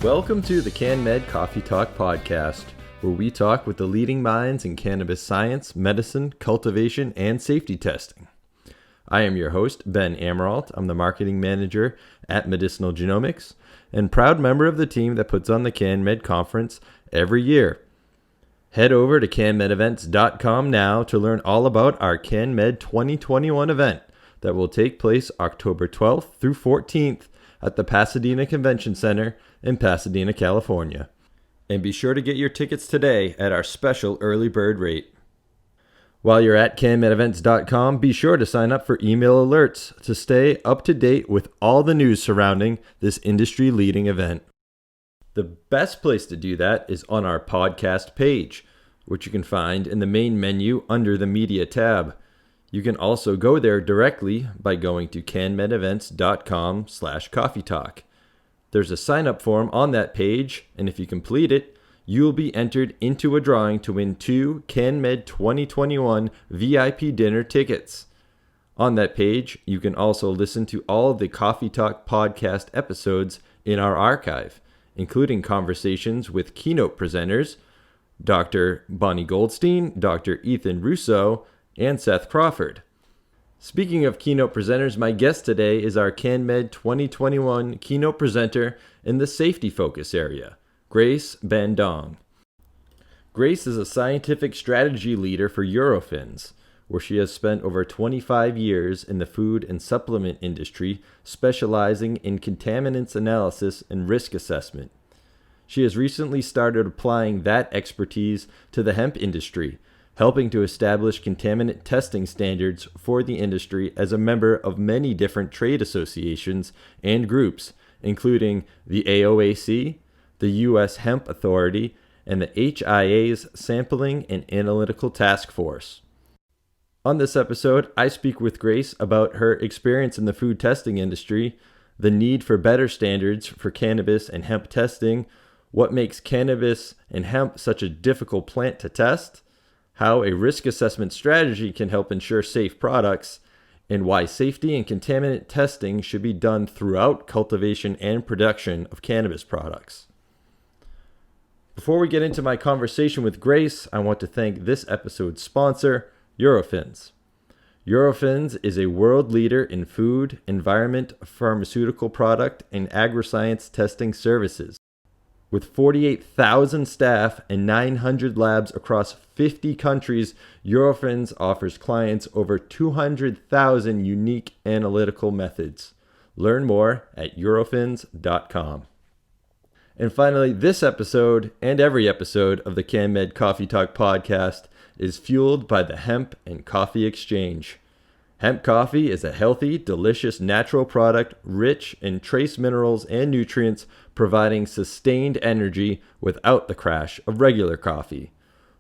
Welcome to the CannMed Coffee Talk podcast, where we talk with the leading minds in cannabis science, medicine, cultivation, and safety testing. I am your host, Ben Amaralt. I'm the marketing manager at Medicinal Genomics and proud member of the team that puts on the CannMed conference every year. Head over to cannmedevents.com now to learn all about our CannMed 2021 event that will take place October 12th through 14th at the Pasadena Convention Center in Pasadena, California. And be sure to get your tickets today at our special early bird rate. While you're at cannmedevents.com, be sure to sign up for email alerts to stay up to date with all the news surrounding this industry-leading event. The best place to do that is on our podcast page, which you can find in the main menu under the Media tab. You can also go there directly by going to cannmedevents.com/coffeetalk. There's a sign-up form on that page, and if you complete it, you will be entered into a drawing to win 2 CannMed 2021 VIP dinner tickets. On that page, you can also listen to all of the Coffee Talk podcast episodes in our archive, including conversations with keynote presenters, Dr. Bonnie Goldstein, Dr. Ethan Russo, and Seth Crawford. Speaking of keynote presenters, my guest today is our CannMed 2021 keynote presenter in the safety focus area, Grace Bandong. Grace is a scientific strategy leader for Eurofins, where she has spent over 25 years in the food and supplement industry, specializing in contaminants analysis and risk assessment. She has recently started applying that expertise to the hemp industry, helping to establish contaminant testing standards for the industry as a member of many different trade associations and groups, including the Aoac, the U.S. Hemp Authority, and the HIA's Sampling and Analytical Task Force. On this episode, I speak with Grace about her experience in the food testing industry, the need for better standards for cannabis and hemp testing, what makes cannabis and hemp such a difficult plant to test, how a risk assessment strategy can help ensure safe products, and why safety and contaminant testing should be done throughout cultivation and production of cannabis products. Before we get into my conversation with Grace, I want to thank this episode's sponsor, Eurofins. Eurofins is a world leader in food, environment, pharmaceutical product, and agriscience testing services. With 48,000 staff and 900 labs across 50 countries, Eurofins offers clients over 200,000 unique analytical methods. Learn more at eurofins.com. And finally, this episode and every episode of the CannMed Coffee Talk podcast is fueled by the Hemp and Coffee Exchange. Hemp coffee is a healthy, delicious natural product rich in trace minerals and nutrients, providing sustained energy without the crash of regular coffee.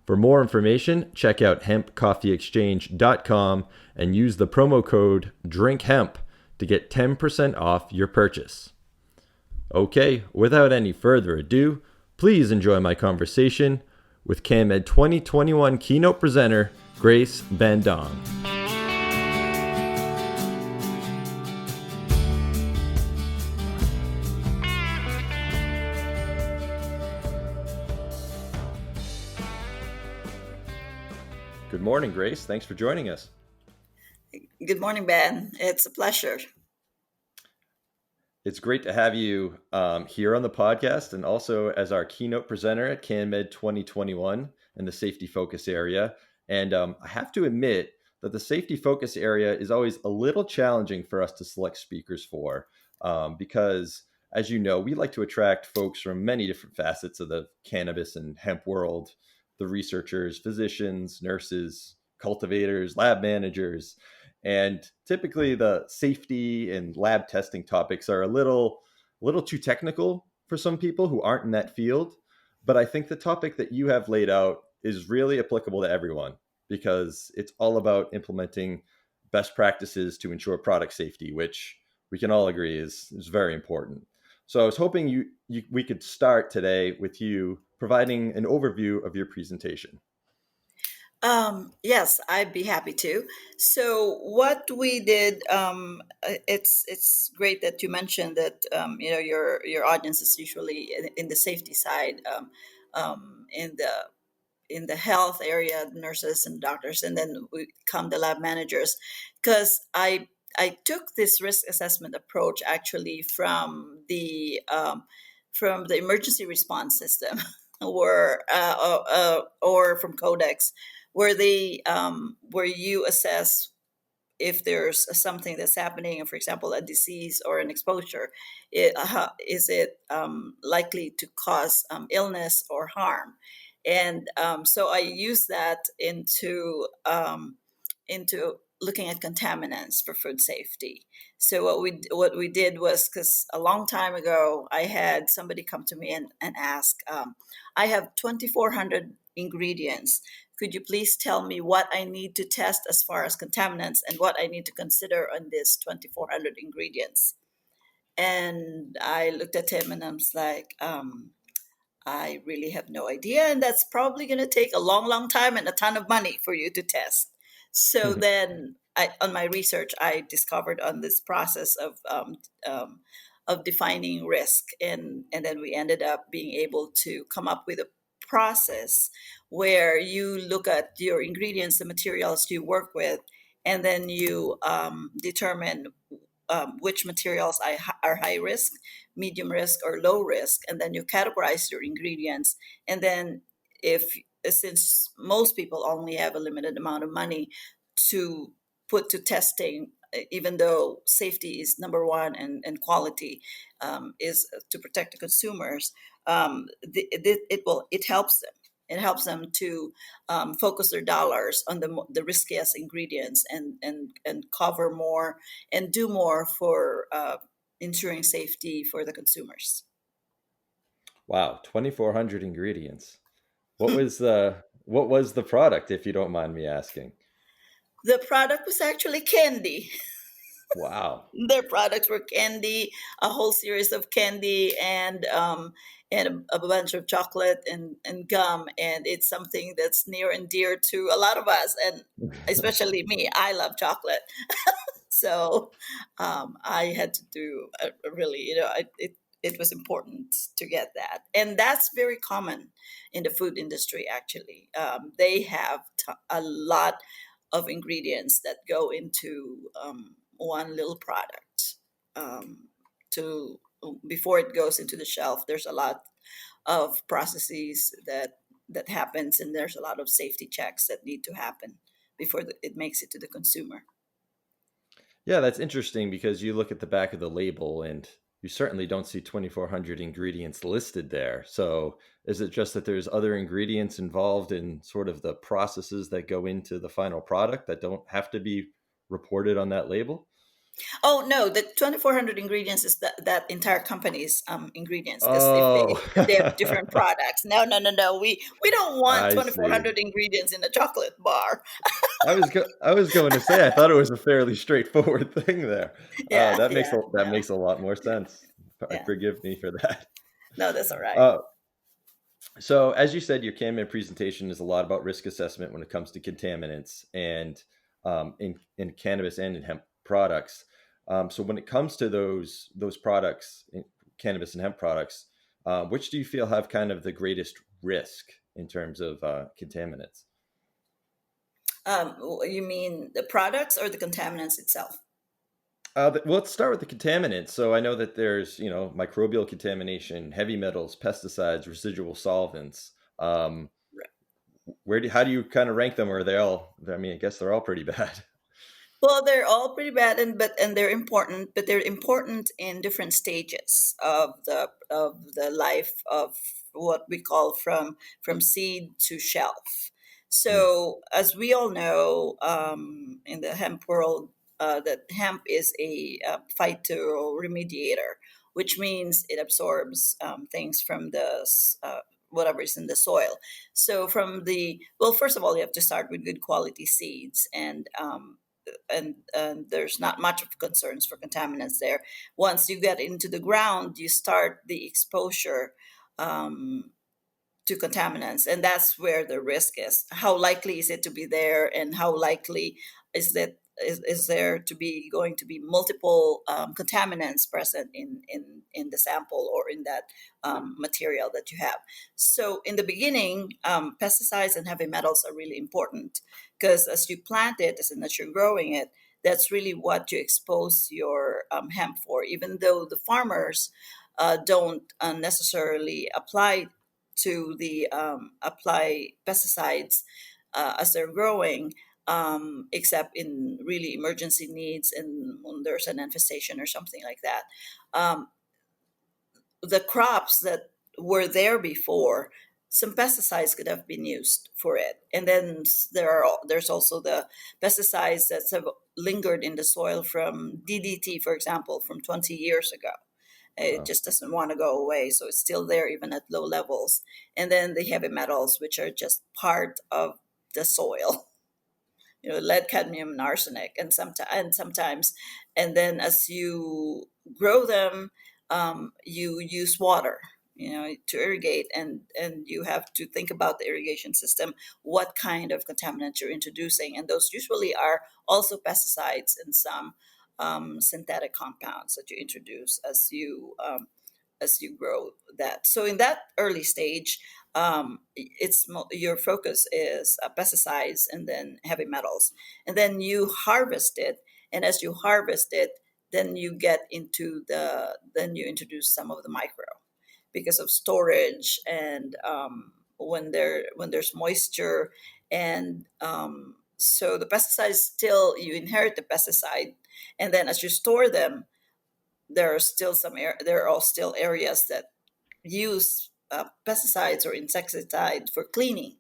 For more information, check out hempcoffeeexchange.com and use the promo code DRINKHEMP to get 10% off your purchase. Okay, without any further ado, please enjoy my conversation with CannMed 2021 keynote presenter, Grace Bandong. Good morning, Grace. Thanks for joining us. Good morning, Ben. It's a pleasure. It's great to have you here on the podcast and also as our keynote presenter at CannMed 2021 in the safety focus area. And I have to admit that the safety focus area is always a little challenging for us to select speakers for because, as you know, we like to attract folks from many different facets of the cannabis and hemp world. The researchers, physicians, nurses, cultivators, lab managers. And typically the safety and lab testing topics are a little too technical for some people who aren't in that field. But I think the topic that you have laid out is really applicable to everyone because it's all about implementing best practices to ensure product safety, which we can all agree is very important. So I was hoping we could start today with you providing an overview of your presentation. Yes, I'd be happy to. So what we did, it's great that you mentioned that your audience is usually in the safety side, in the health area, nurses and doctors, and then we come the lab managers, because I took this risk assessment approach actually from the emergency response system, or from Codex, where you assess if there's something that's happening, for example, a disease or an exposure, is it likely to cause illness or harm? And so I use that into looking at contaminants for food safety. So what we did was, because a long time ago I had somebody come to me and ask, I have 2,400 ingredients. Could you please tell me what I need to test as far as contaminants and what I need to consider on this 2,400 ingredients? And I looked at him and I was like, I really have no idea. And that's probably going to take a long, long time and a ton of money for you to test. So then on my research, I discovered on this process of defining risk. And then we ended up being able to come up with a process where you look at your ingredients, the materials you work with, and then you determine which materials are high risk, medium risk, or low risk, and then you categorize your ingredients. And then, if since most people only have a limited amount of money to put to testing, even though safety is number one and quality is to protect the consumers, it helps them. It helps them to focus their dollars on the riskiest ingredients and cover more and do more for ensuring safety for the consumers. Wow, 2,400 ingredients. What was the product, if you don't mind me asking? The product was actually candy. Wow. Their products were candy, a whole series of candy, and a bunch of chocolate and gum. And it's something that's near and dear to a lot of us, and especially me. I love chocolate. So I had to do a really, it was important to get that. And that's very common in the food industry, actually. They have a lot of ingredients that go into one little product. To Before it goes into the shelf, there's a lot of processes that happens, and there's a lot of safety checks that need to happen before it makes it to the consumer. Yeah, that's interesting because you look at the back of the label and you certainly don't see 2,400 ingredients listed there. So is it just that there's other ingredients involved in sort of the processes that go into the final product that don't have to be reported on that label? Oh no, the 2,400 ingredients is that entire company's ingredients. Because Oh, if they have different products, no, no, no, no, we don't want I 2,400 see. ingredients in a chocolate bar. I was going to say I thought it was a fairly straightforward thing there. Yeah, That makes yeah, that no, makes a lot more sense. yeah, Forgive me for that. no, that's all right. Uh, So, as you said, your CannMed presentation is a lot about risk assessment when it comes to contaminants and in cannabis and in hemp products. So, when it comes to those products, cannabis and hemp products, which do you feel have kind of the greatest risk in terms of contaminants? You mean the products or the contaminants itself? Well, let's start with the contaminants. So, I know that there's microbial contamination, heavy metals, pesticides, residual solvents. How do you kind of rank them? Or are they all? I mean, I guess they're all pretty bad. Well, they're all pretty bad, and they're important, but they're important in different stages of the life of what we call from seed to shelf. Mm, So, as we all know, in the hemp world, that hemp is a phytoremediator, which means it absorbs things from whatever is in the soil. So, first of all, you have to start with good quality seeds, and there's not much of concerns for contaminants there. Once you get into the ground, you start the exposure um, to contaminants, and that's where the risk is. How likely is it to be there, and how likely is there to be going to be multiple contaminants present in the sample or in that material that you have. So in the beginning, pesticides and heavy metals are really important, because as you plant it, as you're growing it, that's really what you expose your hemp for. Even though the farmers don't necessarily apply pesticides as they're growing, except in really emergency needs and when there's an infestation or something like that. Um, the crops that were there before, some pesticides could have been used for it, and then there's also the pesticides that have lingered in the soil from DDT, for example, from 20 years ago. It Wow. just doesn't want to go away, so it's still there even at low levels. And then the heavy metals, which are just part of the soil, lead, cadmium, and arsenic, and sometimes, and then as you grow them, you use water, to irrigate, and you have to think about the irrigation system, what kind of contaminants you're introducing, and those usually are also pesticides and some synthetic compounds that you introduce as you grow that. So in that early stage, your focus is pesticides and then heavy metals, and then you harvest it. And as you harvest it, then you introduce some of the micro, because of storage, and when there's moisture, and so the pesticides, still you inherit the pesticide, and then as you store them, there are still areas that use pesticides or insecticide for cleaning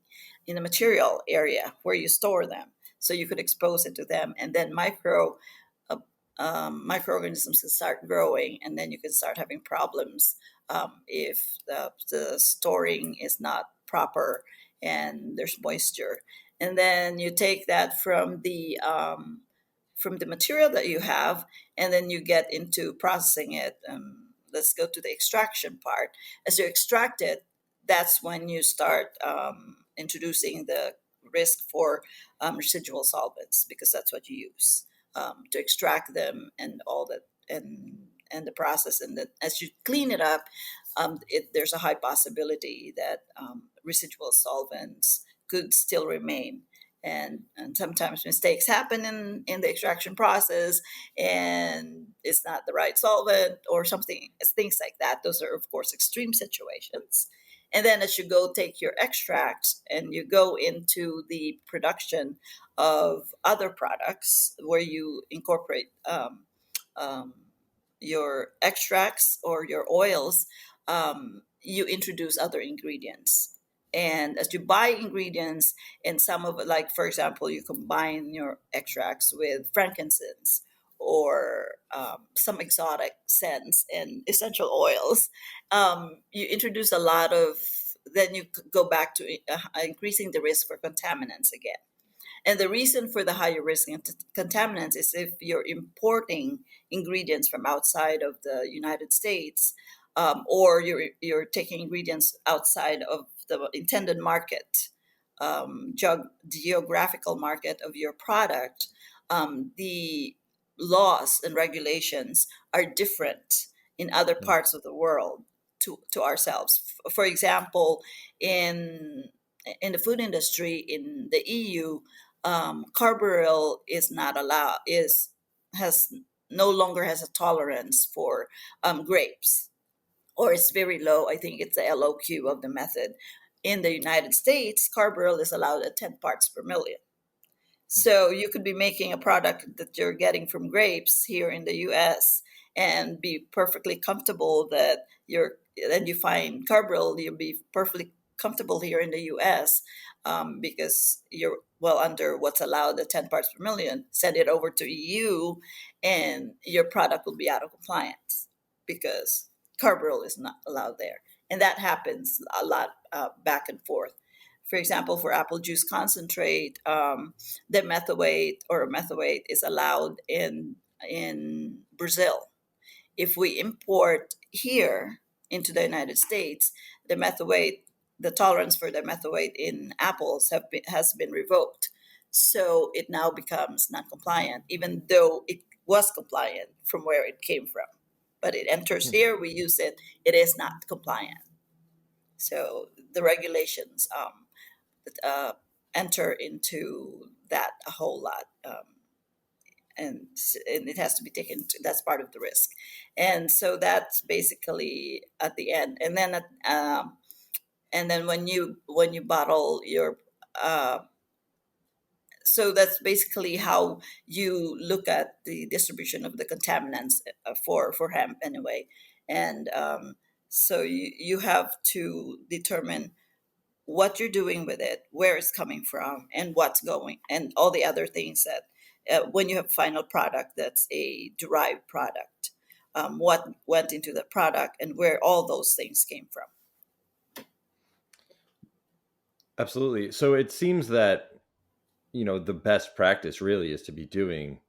in the material area where you store them. So you could expose it to them, and then uh, microorganisms can start growing, and then you can start having problems if the storing is not proper and there's moisture. And then you take that from the material that you have, and then you get into processing it. Let's go to the extraction part. As you extract it, that's when you start introducing the risk for residual solvents, because that's what you use to extract them and all that, and the process. And then as you clean it up, there's a high possibility that residual solvents could still remain. And sometimes mistakes happen in the extraction process, and it's not the right solvent or something, things like that. Those are, of course, extreme situations. And then as you go take your extract and you go into the production of other products where you incorporate um, your extracts or your oils, you introduce other ingredients. And as you buy ingredients, and some of it, like for example, you combine your extracts with frankincense or some exotic scents and essential oils, you introduce a lot of, then you go back to increasing the risk for contaminants again. And the reason for the higher risk in contaminants is if you're importing ingredients from outside of the United States, or you're taking ingredients outside of the intended market, geographical market of your product. The laws and regulations are different in other Mm. parts of the world to ourselves. For example, in the food industry in the EU, carbaryl is not allowed, is has no longer has a tolerance for grapes, or it's very low. I think it's the LOQ of the method. In the United States, carbaryl is allowed at 10 parts per million. So you could be making a product that you're getting from grapes here in the US and be perfectly comfortable that then you find carbaryl, you'll be perfectly comfortable here in the US, because you're well under what's allowed at 10 parts per million. Send it over to EU and your product will be out of compliance because carbaryl is not allowed there. And that happens a lot, back and forth. For example, for apple juice concentrate, the methoate is allowed in Brazil. If we import here into the United States, the methoate the tolerance for dimethoate in apples has been revoked. So it now becomes non-compliant, even though it was compliant from where it came from. But it enters here, we use it, it is not compliant. So the regulations uh, enter into that a whole lot. And it has to be taken that's part of the risk, and so that's basically at the end. And then when you bottle your uh, so that's basically how you look at the distribution of the contaminants for hemp anyway. And so you have to determine what you're doing with it, where it's coming from, and what's going, and all the other things that when you have final product that's a derived product, what went into the product and where all those things came from. Absolutely. So it seems that, the best practice really is to be doing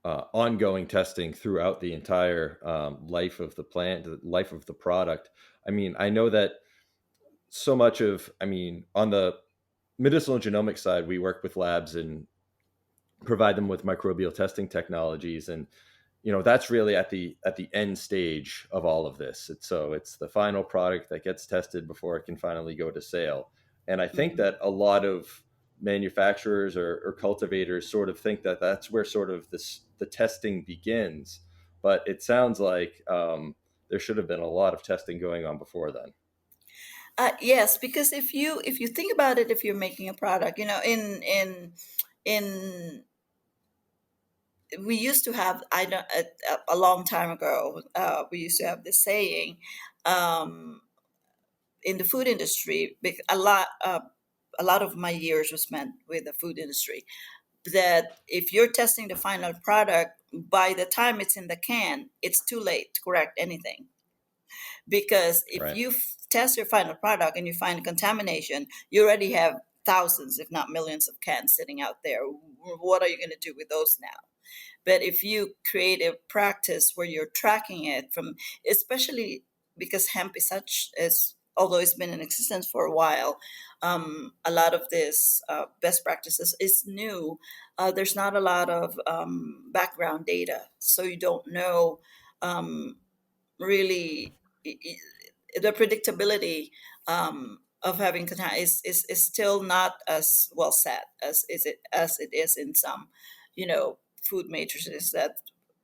ongoing testing throughout the entire life of the plant, the life of the product. I mean, I know that so much of, on the medicinal genomics side, we work with labs and provide them with microbial testing technologies. And, that's really at the end stage of all of this. It's the final product that gets tested before it can finally go to sale. And I think Mhm. that a lot of manufacturers or cultivators sort of think that that's where sort of the testing begins. But it sounds like there should have been a lot of testing going on before then. Yes, because if you think about it, if you're making a product, in we used to have, I don't a long time ago, we used to have this saying, um, in the food industry, a lot of my years was spent with the food industry, that if you're testing the final product, by the time it's in the can, it's too late to correct anything. Because if Right. you test your final product and you find contamination, you already have thousands, if not millions, of cans sitting out there. What are you going to do with those now? But if you create a practice where you're tracking it from, especially because hemp is such as, although it's been in existence for a while, a lot of this best practices is new. There's not a lot of background data, so you don't know um, really the predictability of having is still not as well set as it is in some, food matrices that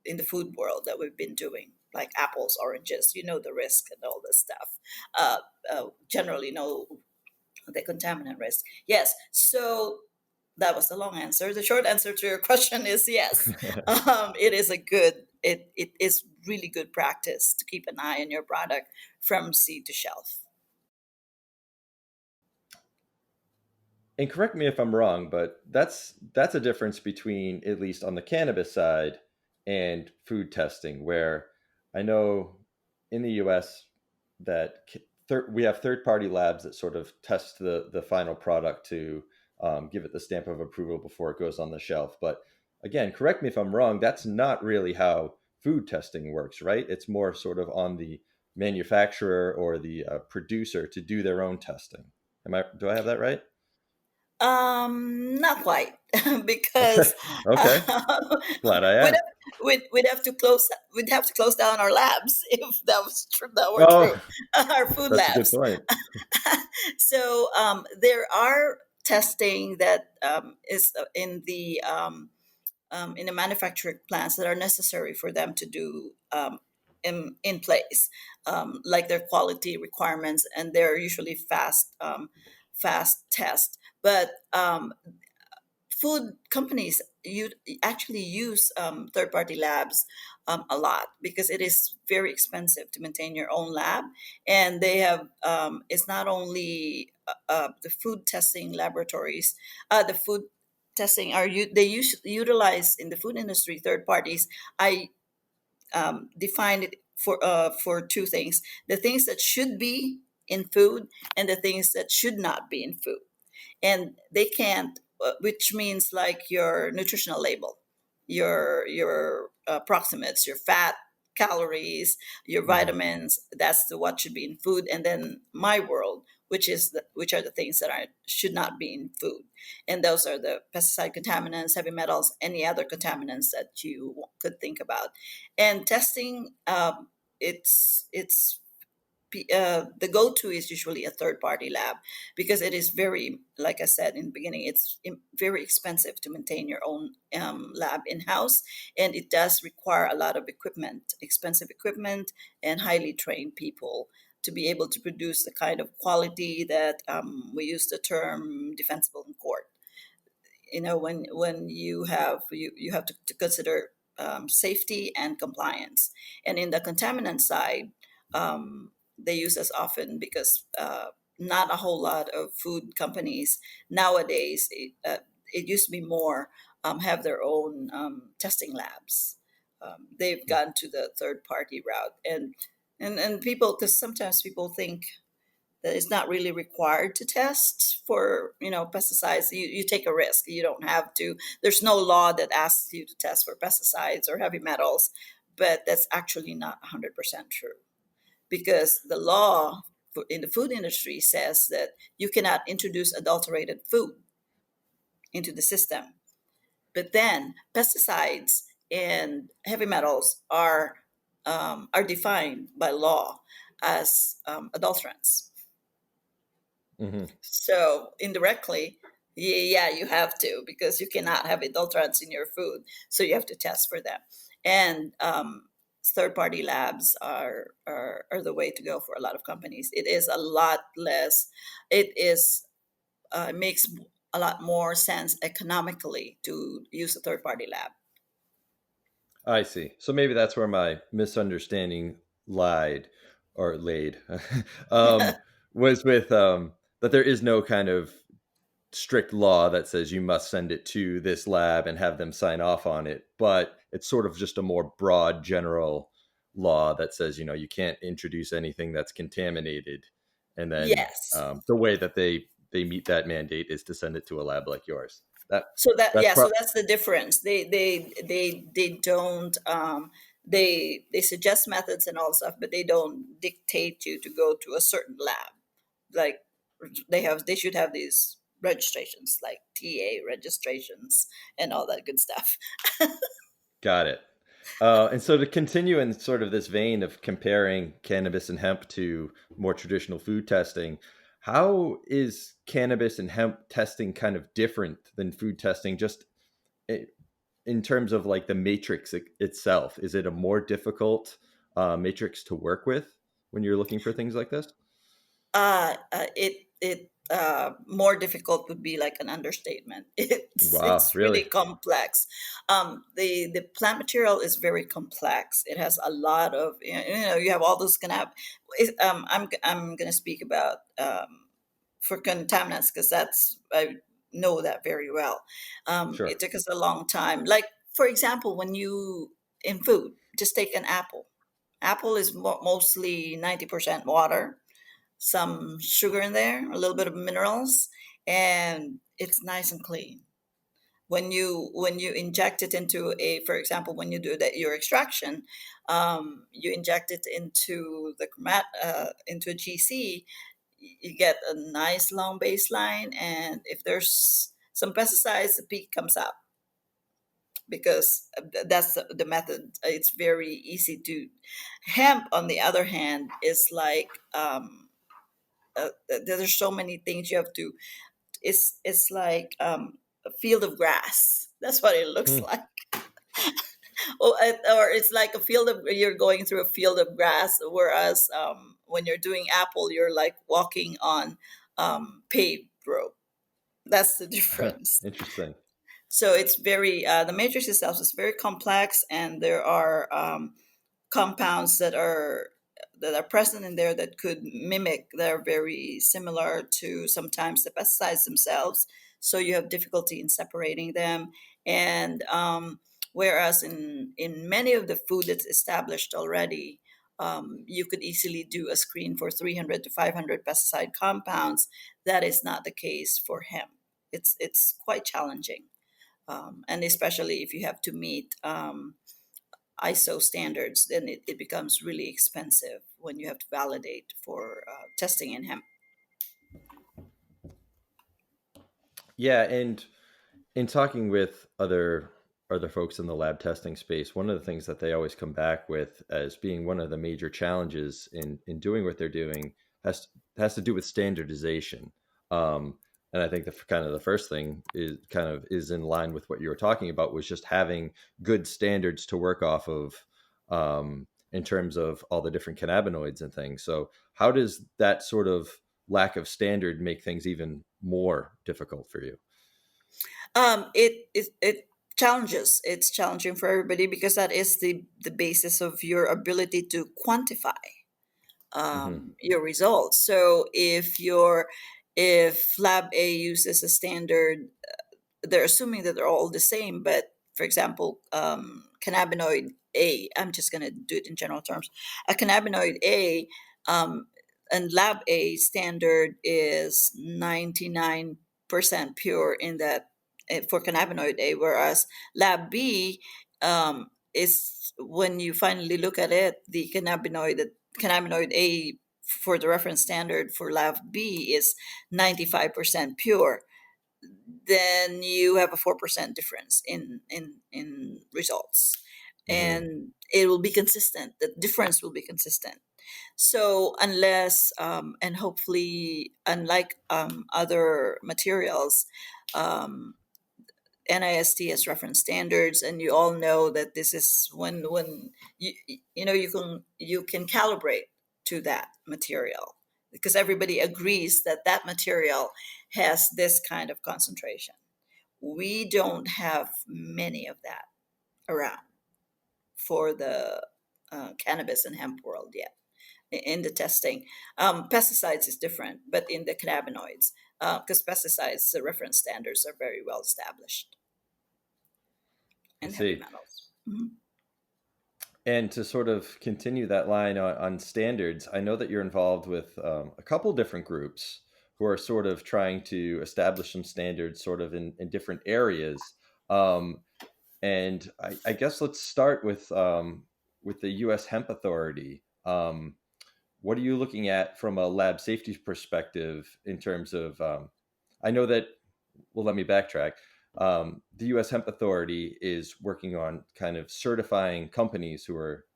in the food world that we've been doing, like apples, oranges, the risk and all this stuff. Uh, Generally know the contaminant risk. Yes, so that was the long answer. The short answer to your question is yes. It is it is really good practice to keep an eye on your product from seed to shelf. And correct me if I'm wrong, but that's a difference between, at least on the cannabis side, and food testing, where I know in the US that we have third party labs that sort of test the final product to give it the stamp of approval before it goes on the shelf. But again, correct me if I'm wrong, that's not really how food testing works, right? It's more sort of on the manufacturer or the producer to do their own testing. Do I have that right? Not quite, Okay. because Okay. Glad I we'd asked. have, we'd have to close down our labs if that was true. That were Oh, true, our food that's a good labs. point. So there are testing that is in the manufacturing plants that are necessary for them to do in place, like their quality requirements, and they're usually fast test. But food companies you actually use third-party labs a lot, because it is very expensive to maintain your own lab. And they have it's not only the food testing laboratories, the food testing they utilize in the food industry third parties. I define it for two things: the things that should be in food and the things that should not be in food. And they can't, which means like your nutritional label, your approximates, your fat, calories, your Mhm. vitamins. That's what should be in food. And then my world, which are the things that should not be in food, and those are the pesticide contaminants, heavy metals, any other contaminants that you could think about. And testing, it's the go-to is usually a third-party lab, because it is very, like I said in the beginning, it's very expensive to maintain your own lab in-house, and it does require a lot of equipment, expensive equipment, and highly trained people to be able to produce the kind of quality that we use the term defensible in court. When you have to consider safety and compliance. And in the contaminant side, they use us often because not a whole lot of food companies nowadays, it used to be more, have their own testing labs. They've gone to the third party route. And people, because sometimes people think that it's not really required to test for pesticides. You take a risk, you don't have to. There's no law that asks you to test for pesticides or heavy metals, but that's actually not 100% true, because the law in the food industry says that you cannot introduce adulterated food into the system. But then pesticides and heavy metals are defined by law as adulterants. Hmm. So indirectly, yeah, you have to, because you cannot have adulterants in your food. So you have to test for them. And third-party labs are the way to go for a lot of companies. It is a lot less. It makes a lot more sense economically to use a third-party lab. I see. So maybe that's where my misunderstanding lied or laid, um, was with that there is no kind of strict law that says you must send it to this lab and have them sign off on it, but it's sort of just a more broad general law that says, you can't introduce anything that's contaminated. And then Yes. the way that they meet that mandate is to send it to a lab like yours. That So that, that's yeah, so pro- that's the difference. They don't, they suggest methods and all stuff, but they don't dictate you to go to a certain lab. Like, they should have these registrations, like TA registrations and all that good stuff. Got it. And so to continue in sort of this vein of comparing cannabis and hemp to more traditional food testing, how is cannabis and hemp testing kind of different than food testing, just i- in terms of like the matrix itself? Is it a more difficult matrix to work with when you're looking for things like this? It more difficult would be like an understatement. Wow, It's really really? complex. The plant material is very complex. It has a lot of, you have all those I'm gonna speak about for contaminants, because that's, I know that very well. Sure. It took us a long time. Like, for example, when you in food, just take an apple. Apple is mostly 90% water, some sugar in there, a little bit of minerals, and it's nice and clean. When you inject it into a, for example, when you do that your extraction, you inject it into into a GC, you get a nice long baseline, and if there's some pesticides, the peak comes up, because that's the method. It's very easy to. Hemp, on the other hand, is like, there's so many things you have to. It's like a field of grass. That's what it looks Hmm. like. Or it's like a field of, you're going through a field of grass, whereas when you're doing apple, you're like walking on paved road. That's the difference. Interesting. So it's very, the matrix itself is very complex, and there are compounds that are present in there that could mimic, that are very similar to sometimes the pesticides themselves. So you have difficulty in separating them. And whereas in many of the food that's established already, you could easily do a screen for 300 to 500 pesticide compounds. That is not the case for hemp. It's quite challenging, and especially if you have to meet ISO standards, then it becomes really expensive when you have to validate for testing in hemp. Yeah, and in talking with other folks in the lab testing space, one of the things that they always come back with as being one of the major challenges in doing what they're doing has to do with standardization. Um, and I think the kind of the first thing is in line with what you were talking about, was just having good standards to work off of, in terms of all the different cannabinoids and things. So how does that sort of lack of standard make things even more difficult for you? It challenges. It's challenging for everybody because that is the basis of your ability to quantify Hmm. your results. So if lab A uses a standard, they're assuming that they're all the same. But for example, cannabinoid A, I'm just going to do it in general terms. A cannabinoid A, um, and lab A standard is 99% pure in that, for cannabinoid A, whereas lab B, is, when you finally look at it, the cannabinoid A for the reference standard for lab B is 95% pure. Then you have a 4% difference in results, Hmm. and it will be consistent. The difference will be consistent. So unless, and hopefully, unlike other materials, um, NIST has reference standards, and you all know that this is when you can calibrate to that material, because everybody agrees that that material has this kind of concentration. We don't have many of that around for the cannabis and hemp world yet in the testing. Pesticides is different, but in the cannabinoids, because pesticides, the reference standards are very well established, I and heavy see. metals. Mhm. And to sort of continue that line on standards, I know that you're involved with a couple different groups who are sort of trying to establish some standards sort of in different areas. Um, and I guess let's start with the U.S. Hemp Authority. What are you looking at from a lab safety perspective in terms of? I know that. Well, let me backtrack. The U.S. Hemp Authority is working on kind of certifying companies who are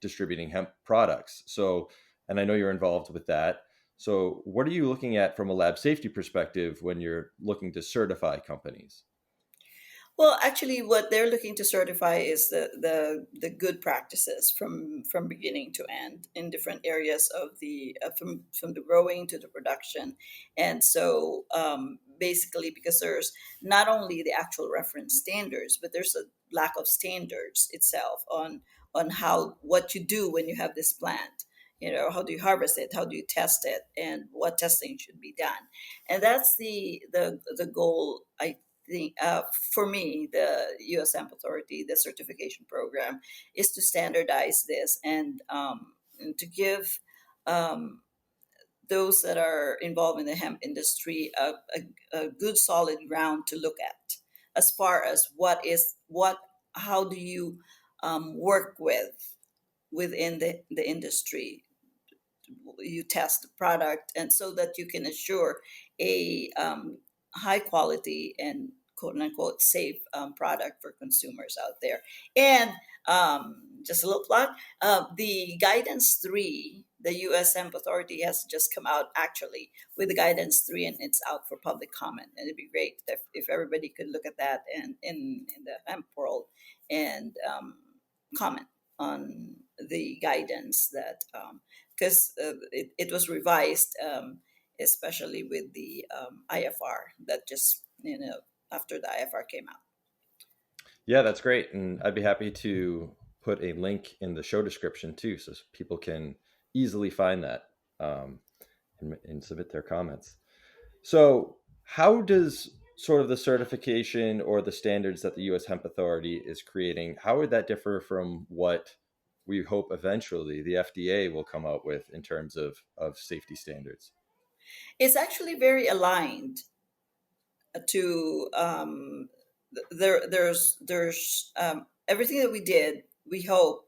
distributing hemp products. So, and I know you're involved with that. So, what are you looking at from a lab safety perspective when you're looking to certify companies? Well, actually, what they're looking to certify is the good practices from beginning to end in different areas of the from the growing to the production. And so, basically, because there's not only the actual reference standards, but there's a lack of standards itself on how, what you do when you have this plant. How do you harvest it, how do you test it, and what testing should be done. And that's the goal, I think. For me, the U.S. Hemp Authority, the certification program, is to standardize this, and to give, um, those that are involved in the hemp industry a good solid ground to look at, as far as how do you work within the industry. You test the product, and so that you can assure a high quality and quote unquote safe product for consumers out there. And just a little plug, the guidance 3, the US Hemp Authority has just come out actually with the guidance 3, and it's out for public comment. And it'd be great if everybody could look at that and in the hemp world, and comment on the guidance, that because it was revised, especially with the IFR that just, after the IFR came out. Yeah, that's great. And I'd be happy to put a link in the show description too, so people can easily find that, and submit their comments. So, how does sort of the certification or the standards that the U.S. Hemp Authority is creating, how would that differ from what we hope eventually the FDA will come out with in terms of safety standards? It's actually very aligned to, there's everything that we did. We hope,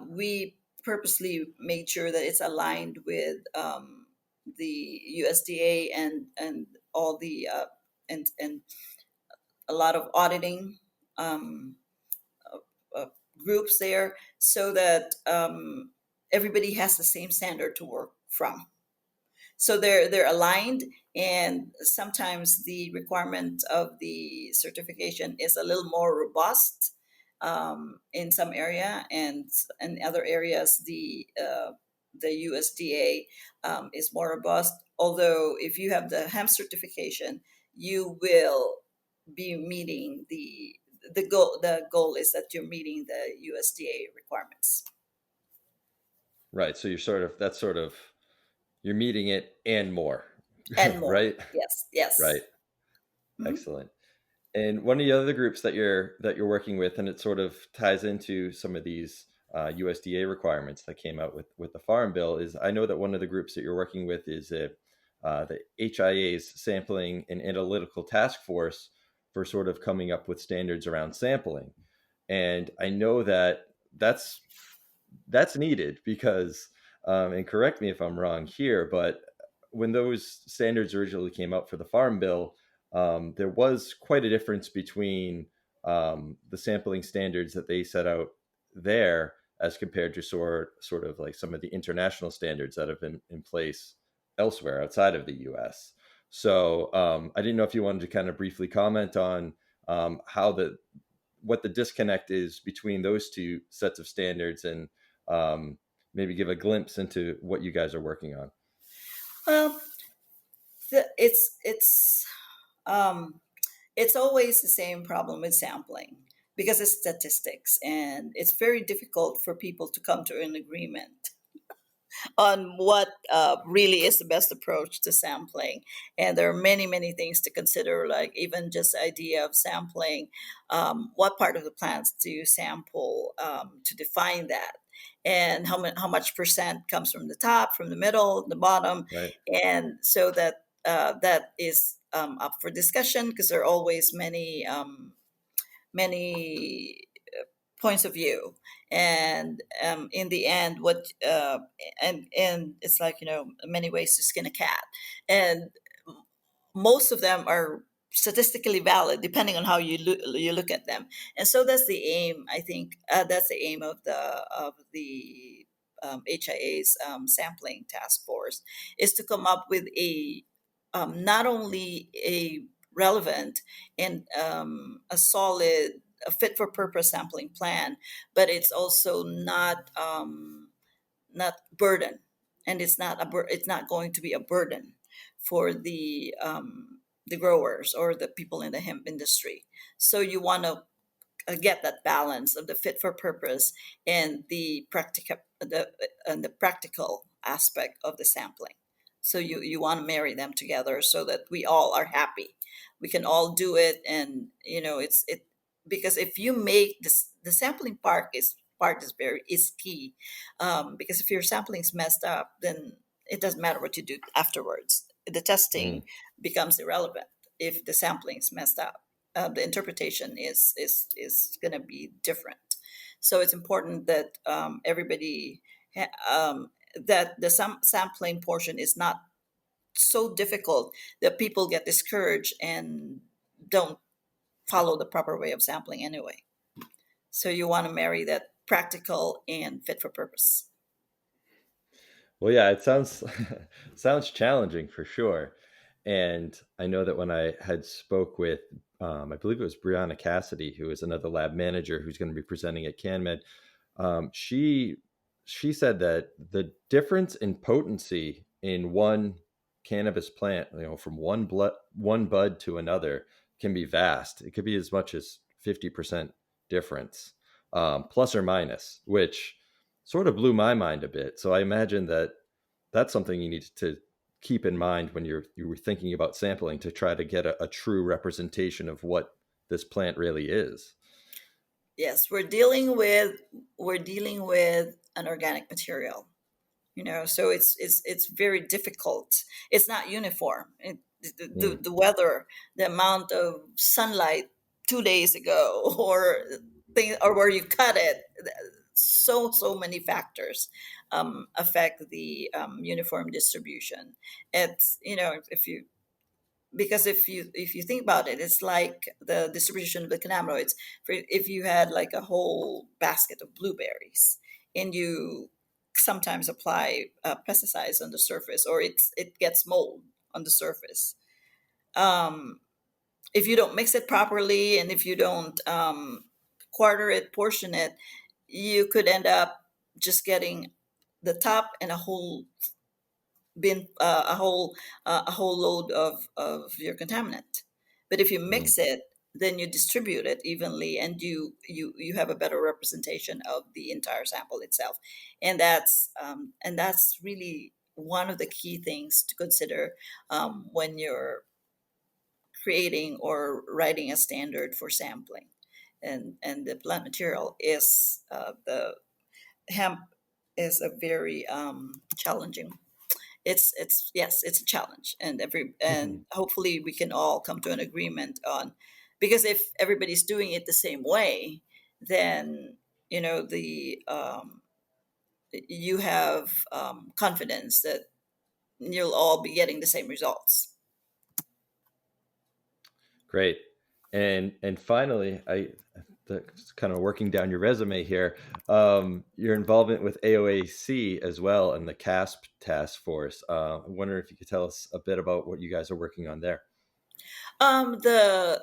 we purposely made sure that it's aligned with the USDA and all the and a lot of auditing um, uh, groups there, so that everybody has the same standard to work from. So they're aligned, and sometimes the requirement of the certification is a little more robust in some area, and in other areas the USDA is more robust. Although if you have the hemp certification, you will be meeting the goal. The goal is that you're meeting the USDA requirements Right. So you're you're meeting it and more, and more. right? Yes, Right. yes. Mhm. Excellent. And one of the other groups that you're working with, and it sort of ties into some of these USDA requirements that came out with the Farm Bill, is I know that one of the groups that you're working with is the HIA's Sampling and Analytical Task Force for sort of coming up with standards around sampling. And I know that that's needed because, and correct me if I'm wrong here, but when those standards originally came out for the Farm Bill, there was quite a difference between the sampling standards that they set out there as compared to sort of like some of the international standards that have been in place elsewhere outside of the U.S. So I didn't know if you wanted to kind of briefly comment on how the what the disconnect is between those two sets of standards, and maybe give a glimpse into what you guys are working on. Well, the, um, it's always the same problem with sampling because it's statistics, and it's very difficult for people to come to an agreement on what really is the best approach to sampling. And there are many, many things to consider, like even just the idea of sampling, what part of the plants do you sample, to define that, and how much percent comes from the top, from the middle, the bottom. Right. And so that is up for discussion, because there are always many points of view. And in the end, what and it's like, many ways to skin a cat, and most of them are statistically valid depending on how you look at them. And so that's the aim, I think. That's the aim of the HIA's sampling task force, is to come up with a not only a relevant and a solid, a fit for purpose sampling plan, but it's also not burden, and it's not going to be a burden for the growers or the people in the hemp industry. So you want to get that balance of the fit for purpose and the practical aspect of the sampling. So you want to marry them together so that we all are happy. We can all do it, and it because if you make this, the sampling part is key, because if your sampling is messed up, then it doesn't matter what you do afterwards. The testing Mm. becomes irrelevant if the sampling is messed up. The interpretation is going to be different. So it's important that everybody that the sampling portion is not so difficult that people get discouraged and don't follow the proper way of sampling anyway. So you want to marry that practical and fit for purpose. Well, yeah, it sounds sounds challenging for sure. And I know that when I had spoke with, I believe it was Brianna Cassidy, who is another lab manager who's going to be presenting at CannMed, she said that the difference in potency in one cannabis plant, from one bud to another, can be vast. It could be as much as 50% difference, plus or minus, which sort of blew my mind a bit. So I imagine that that's something you need to keep in mind when you were thinking about sampling, to try to get a true representation of what this plant really is. Yes, we're dealing with an organic material, so it's very difficult. It's not uniform. The, Mm. the weather, the amount of sunlight 2 days ago, or where you cut it, so many factors affect the uniform distribution. It's, if you because if you think about it, it's like the distribution of the cannabinoids. If you had like a whole basket of blueberries and you sometimes apply pesticides on the surface, or it gets mold on the surface. If you don't mix it properly, and if you don't quarter it, portion it, you could end up just getting the top and a whole bin, a whole load of your contaminant. But if you Mm. mix it, then you distribute it evenly, and you have a better representation of the entire sample itself, and that's really one of the key things to consider when you're creating or writing a standard for sampling. And the plant material is the hemp is a very challenging. It's yes, it's a challenge, and hopefully we can all come to an agreement on, because if everybody's doing it the same way, then the you have confidence that you'll all be getting the same results. Great. And finally, kind of working down your resume here, your involvement with AOAC as well and the CASP task force. I wonder if you could tell us a bit about what you guys are working on there. The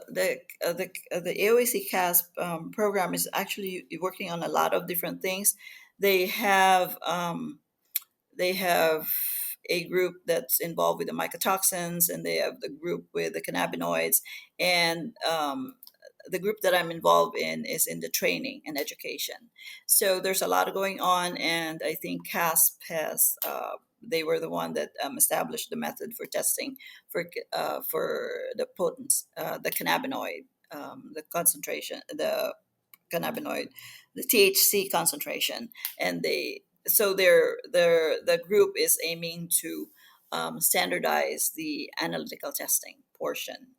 AOAC CASP program is actually working on a lot of different things. They have a group that's involved with the mycotoxins, and they have the group with the cannabinoids, and the group that I'm involved in is in the training and education. So there's a lot going on, and I think CASP has they were the one that established the method for testing for the potence, the cannabinoid, the concentration, the cannabinoid, the THC concentration, and the group is aiming to standardize the analytical testing portion,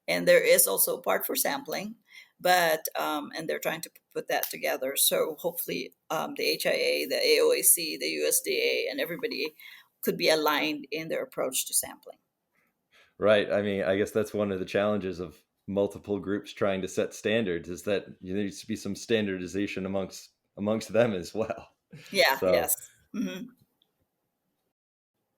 and there is also a part for sampling, but and they're trying to put that together. So hopefully, the HIA, the AOAC, the USDA, and everybody could be aligned in their approach to sampling. Right. I mean, I guess that's one of the challenges of multiple groups trying to set standards, is that there needs to be some standardization amongst them as well. Yeah. So, Yes. Mm-hmm.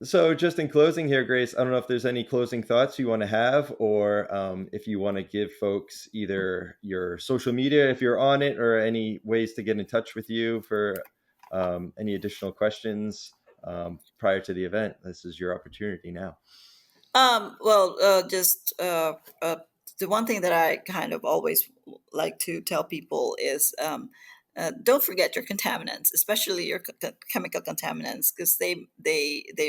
So just in closing here, Grace, I don't know if there's any closing thoughts you want to have, or if you want to give folks either your social media, if you're on it, or any ways to get in touch with you for any additional questions prior to the event. This is your opportunity now. Just the one thing that I kind of always like to tell people is don't forget your contaminants, especially your chemical contaminants, because they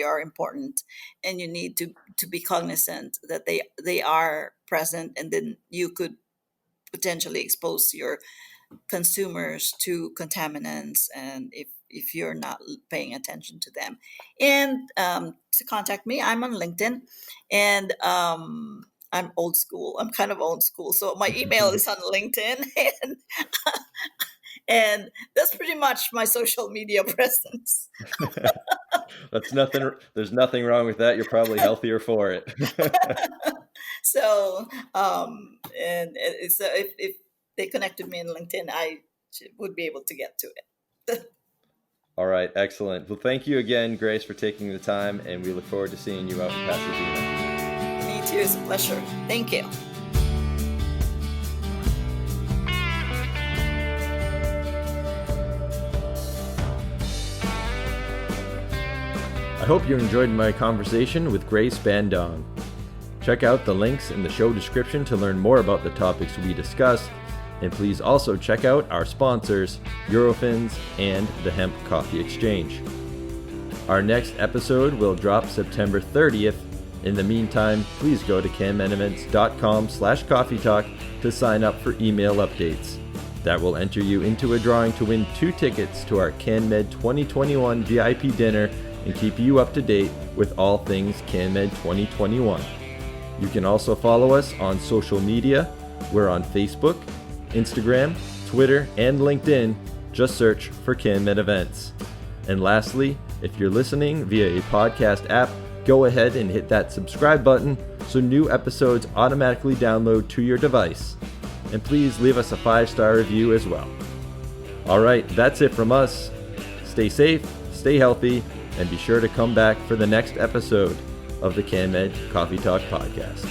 are important, and you need to be cognizant that they are present, and then you could potentially expose your consumers to contaminants, and if you're not paying attention to them. And to contact me, I'm on LinkedIn, and I'm old school. I'm kind of old school, so my email is on LinkedIn, and that's pretty much my social media presence. That's nothing. There's nothing wrong with that. You're probably healthier for it. So, and so if they connected me in LinkedIn, I would be able to get to it. All right, excellent. Well, thank you again, Grace, for taking the time, and we look forward to seeing you out in Pasadena. Me too. It's a pleasure. Thank you. I hope you enjoyed my conversation with Grace Bandong. Check out the links in the show description to learn more about the topics we discussed, and please also check out our sponsors, Eurofins and the Hemp Coffee Exchange. Our next episode will drop September 30th. In the meantime, please go to cannmedevents.com/coffee talk to sign up for email updates. That will enter you into a drawing to win 2 tickets to our CannMed 2021 VIP dinner and keep you up to date with all things CannMed 2021. You can also follow us on social media. We're on Facebook, Instagram, Twitter, and LinkedIn. Just search for CannMed Events. And lastly, if you're listening via a podcast app, go ahead and hit that subscribe button so new episodes automatically download to your device. And please leave us a 5-star review as well. All right, that's it from us. Stay safe, stay healthy, and be sure to come back for the next episode of the CannMed Coffee Talk podcast.